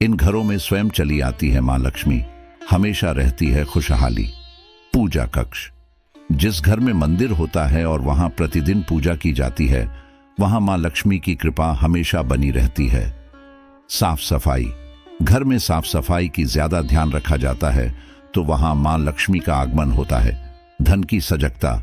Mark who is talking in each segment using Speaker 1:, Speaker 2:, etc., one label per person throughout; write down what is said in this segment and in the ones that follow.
Speaker 1: इन घरों में स्वयं चली आती है मां लक्ष्मी, हमेशा रहती है खुशहाली। पूजा कक्ष। जिस घर में मंदिर होता है और वहां प्रतिदिन पूजा की जाती है, वहां मां लक्ष्मी की कृपा हमेशा बनी रहती है। साफ सफाई। घर में साफ सफाई की ज्यादा ध्यान रखा जाता है तो वहां मां लक्ष्मी का आगमन होता है। धन की सजगता।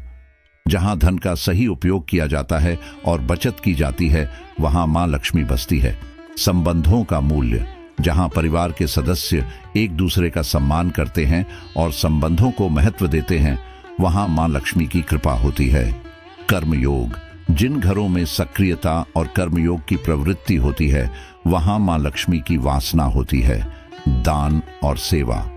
Speaker 1: जहां धन का सही उपयोग किया जाता है और बचत की जाती है, वहां मां लक्ष्मी बसती है। संबंधों का मूल्य। जहां परिवार के सदस्य एक दूसरे का सम्मान करते हैं और संबंधों को महत्व देते हैं, वहां मां लक्ष्मी की कृपा होती है। कर्मयोग। जिन घरों में सक्रियता और कर्मयोग की प्रवृत्ति होती है, वहां मां लक्ष्मी की वासना होती है। दान और सेवा।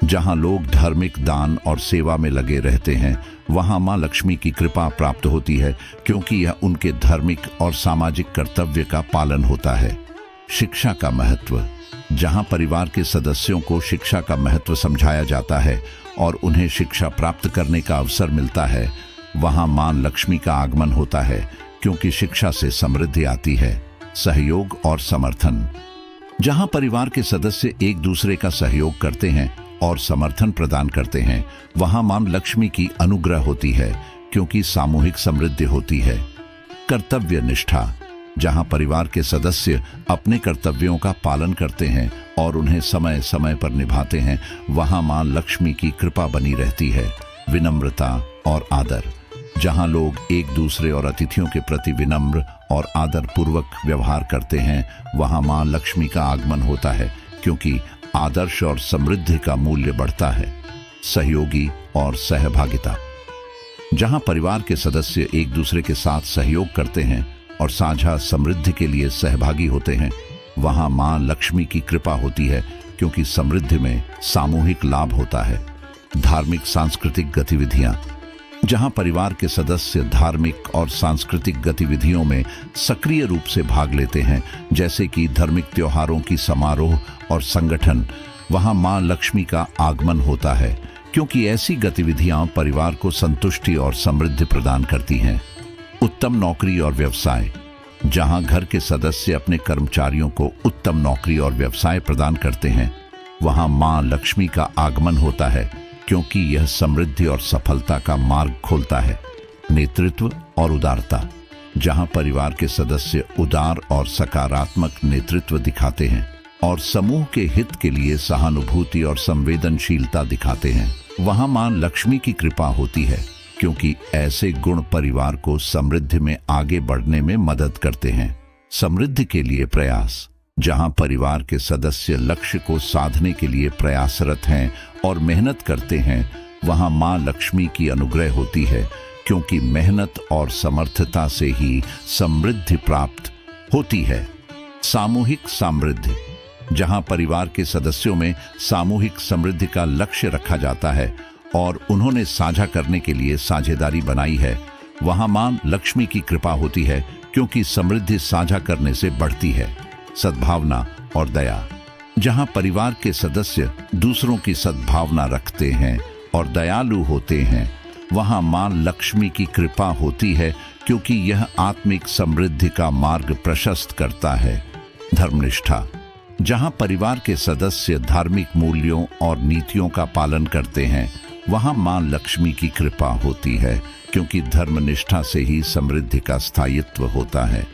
Speaker 1: जहां लोग धार्मिक दान और सेवा में लगे रहते हैं, वहां मां लक्ष्मी की कृपा प्राप्त होती है, क्योंकि यह उनके धार्मिक और सामाजिक कर्तव्य का पालन होता है। शिक्षा का महत्व। जहां परिवार के सदस्यों को शिक्षा का महत्व समझाया जाता है और उन्हें शिक्षा प्राप्त करने का अवसर मिलता है, वहां मां लक्ष्मी का आगमन होता है, क्योंकि शिक्षा से समृद्धि आती है। सहयोग और समर्थन। जहां परिवार के सदस्य एक दूसरे का सहयोग करते हैं और समर्थन प्रदान करते हैं, वहां मां लक्ष्मी की अनुग्रह होती है, क्योंकि सामूहिक समृद्धि होती है। कर्तव्य निष्ठा। जहां परिवार के सदस्य अपने कर्तव्यों का पालन करते हैं और उन्हें समय समय पर निभाते हैं, वहां मां लक्ष्मी की कृपा बनी रहती है। विनम्रता और आदर। जहां लोग एक दूसरे और अतिथियों के प्रति विनम्र और आदर पूर्वक व्यवहार करते हैं, वहां मां लक्ष्मी का आगमन होता है, क्योंकि आदर्श और समृद्धि का मूल्य बढ़ता है। सहयोगी और सहभागिता। जहां परिवार के सदस्य एक दूसरे के साथ सहयोग करते हैं और साझा समृद्धि के लिए सहभागी होते हैं, वहां मां लक्ष्मी की कृपा होती है, क्योंकि समृद्धि में सामूहिक लाभ होता है। धार्मिक सांस्कृतिक गतिविधियां। जहां परिवार के सदस्य धार्मिक और सांस्कृतिक गतिविधियों में सक्रिय रूप से भाग लेते हैं, जैसे कि धार्मिक त्योहारों की समारोह और संगठन, वहां मां लक्ष्मी का आगमन होता है, क्योंकि ऐसी गतिविधियां परिवार को संतुष्टि और समृद्धि प्रदान करती हैं। उत्तम नौकरी और व्यवसाय। जहां घर के सदस्य अपने कर्मचारियों को उत्तम नौकरी और व्यवसाय प्रदान करते हैं, वहां मां लक्ष्मी का आगमन होता है, क्योंकि यह समृद्धि और सफलता का मार्ग खोलता है। नेतृत्व और उदारता। जहां परिवार के सदस्य उदार और सकारात्मक नेतृत्व दिखाते हैं और समूह के हित के लिए सहानुभूति और संवेदनशीलता दिखाते हैं, वहां मां लक्ष्मी की कृपा होती है, क्योंकि ऐसे गुण परिवार को समृद्धि में आगे बढ़ने में मदद करते हैं। समृद्धि के लिए प्रयास। जहां परिवार के सदस्य लक्ष्य को साधने के लिए प्रयासरत हैं और मेहनत करते हैं, वहां मां लक्ष्मी की अनुग्रह होती है, क्योंकि मेहनत और समर्थता से ही समृद्धि प्राप्त होती है। सामूहिक समृद्धि। जहां परिवार के सदस्यों में सामूहिक समृद्धि का लक्ष्य रखा जाता है और उन्होंने साझा करने के लिए साझेदारी बनाई है, वहां मां लक्ष्मी की कृपा होती है, क्योंकि समृद्धि साझा करने से बढ़ती है। सद्भावना और दया। जहां परिवार के सदस्य दूसरों की सद्भावना रखते हैं और दयालु होते हैं, वहां मां लक्ष्मी की कृपा होती है, क्योंकि यह आत्मिक समृद्धि का मार्ग प्रशस्त करता है। धर्मनिष्ठा। जहां परिवार के सदस्य धार्मिक मूल्यों और नीतियों का पालन करते हैं, वहां मां लक्ष्मी की कृपा होती है, क्योंकि धर्मनिष्ठा से ही समृद्धि का स्थायित्व होता है।